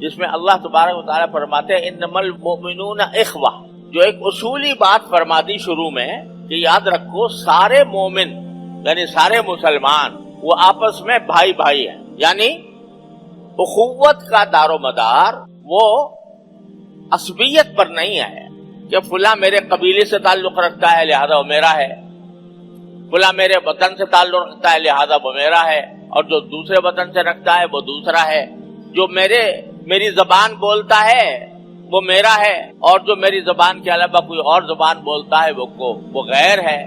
جس میں اللہ تبارک و تعالیٰ فرماتے ہیں انمل المؤمنون اخوہ، جو ایک اصولی بات فرما دی شروع میں کہ یاد رکھو سارے مومن یعنی سارے مسلمان وہ آپس میں بھائی بھائی ہیں، یعنی اخوت کا دار و مدار وہ عصبیت پر نہیں ہے کہ فلاں میرے قبیلے سے تعلق رکھتا ہے لہذا وہ میرا ہے، فلاں میرے وطن سے تعلق رکھتا ہے لہذا وہ میرا ہے، اور جو دوسرے وطن سے رکھتا ہے وہ دوسرا ہے، جو میری زبان بولتا ہے وہ میرا ہے، اور جو میری زبان کے علاوہ کوئی اور زبان بولتا ہے وہ غیر ہے۔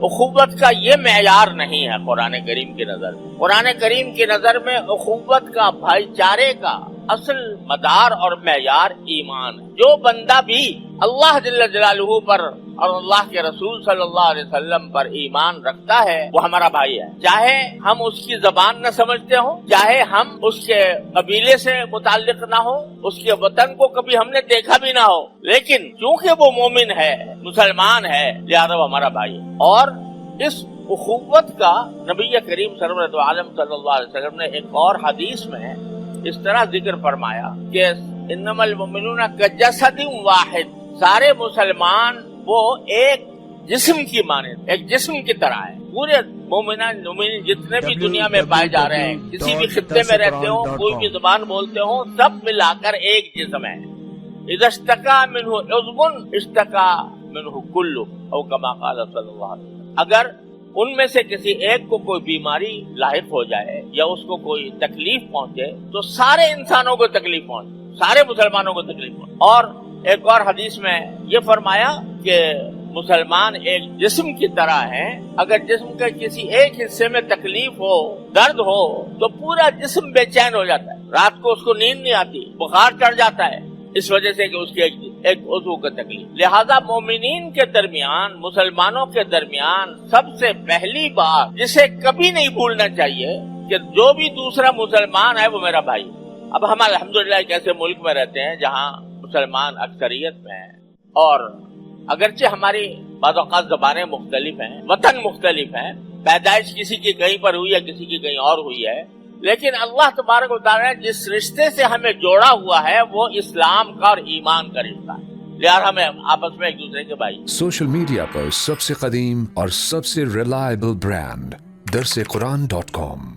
اخوت کا یہ معیار نہیں ہے قرآن کریم کی نظر میں۔ قرآن کریم کی نظر میں اخوت کا، بھائی چارے کا اصل مدار اور معیار ایمان ہے۔ جو بندہ بھی اللہ جل جلالہ پر اور اللہ کے رسول صلی اللہ علیہ وسلم پر ایمان رکھتا ہے وہ ہمارا بھائی ہے، چاہے ہم اس کی زبان نہ سمجھتے ہوں، چاہے ہم اس کے قبیلے سے متعلق نہ ہو، اس کے وطن کو کبھی ہم نے دیکھا بھی نہ ہو، لیکن چونکہ وہ مومن ہے، مسلمان ہے، لہذا وہ ہمارا بھائی ہے۔ اور اس اخوت کا نبی کریم سرورت عالم صلی اللہ علیہ وسلم نے ایک اور حدیث میں اس طرح ذکر فرمایا کہ انما المؤمنون کجسد واحد، سارے مسلمان وہ ایک جسم کی مانند، ایک جسم کی طرح ہے۔ پورے مومنین جتنے بھی دنیا میں پائے جا رہے ہیں، کسی بھی خطے میں رہتے ہوں، کوئی بھی زبان بولتے ہوں، سب ملا کر ایک جسم ہے۔ اذا اشتکا منہ عضو اشتکا منہ کلہ، او کما قال صلی اللہ علیہ وسلم۔ اگر ان میں سے کسی ایک کو کوئی بیماری لاحق ہو جائے یا اس کو کوئی تکلیف پہنچے تو سارے انسانوں کو تکلیف پہنچے، سارے مسلمانوں کو تکلیف پہنچے۔ اور ایک اور حدیث میں یہ فرمایا کہ مسلمان ایک جسم کی طرح ہیں، اگر جسم کے کسی ایک حصے میں تکلیف ہو، درد ہو، تو پورا جسم بے چین ہو جاتا ہے، رات کو اس کو نیند نہیں آتی، بخار چڑھ جاتا ہے، اس وجہ سے کہ اس کے ایک عضو کا تکلیف۔ لہذا مومنین کے درمیان، مسلمانوں کے درمیان سب سے پہلی بات جسے کبھی نہیں بھولنا چاہیے کہ جو بھی دوسرا مسلمان ہے وہ میرا بھائی ہے۔ اب ہم الحمدللہ ایک ایسے ملک میں رہتے ہیں جہاں مسلمان اکثریت میں ہیں، اور اگرچہ ہماری بعض اوقات زبانیں مختلف ہیں، وطن مختلف ہیں، پیدائش کسی کی کہیں پر ہوئی ہے، کسی کی کہیں اور ہوئی ہے، لیکن اللہ تبارک و تعالیٰ نے جس رشتے سے ہمیں جوڑا ہوا ہے وہ اسلام کا اور ایمان کا رشتہ ہے، لہذا ہمیں آپس میں ایک دوسرے کے بھائی۔ سوشل میڈیا پر سب سے قدیم اور سب سے ریلائبل برانڈ درسقرآن.com